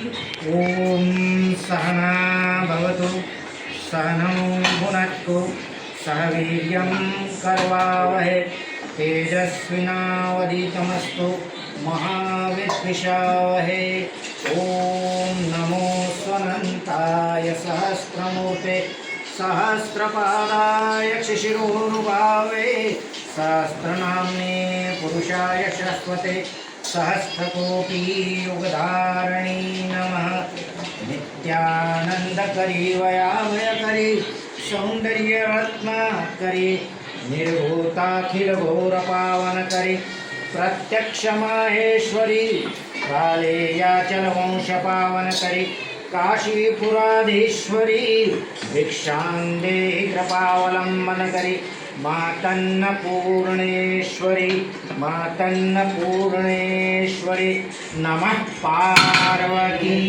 ओम सहना भवतु सहनौ भुनक्तु सह वीर्यं करवावहै तेजस्विनावधीतमस्तु महाविद्विषावहै। ओम नमो स्वनन्ताय सहस्रमूर्ते सहस्रपादाय शिशिरोनुभावे सहस्रनाम्ने पुरुषाय शाश्वते सहस्रकोटि युगधारिणी नमः। नित्यानंदकरी वयाभयकरी सौंदर्यरत्नाकरी निर्भूताखिल घोर पावनकरी प्रत्यक्ष माहेश्वरी कालेयाचल वंश पावनकरी काशीपुराधीश्वरी भिक्षां देहि कृपावलंबनकरी मातन्नपूर्णेश्वरी मातन्नपूर्णेश्वरी नमः पार्वती।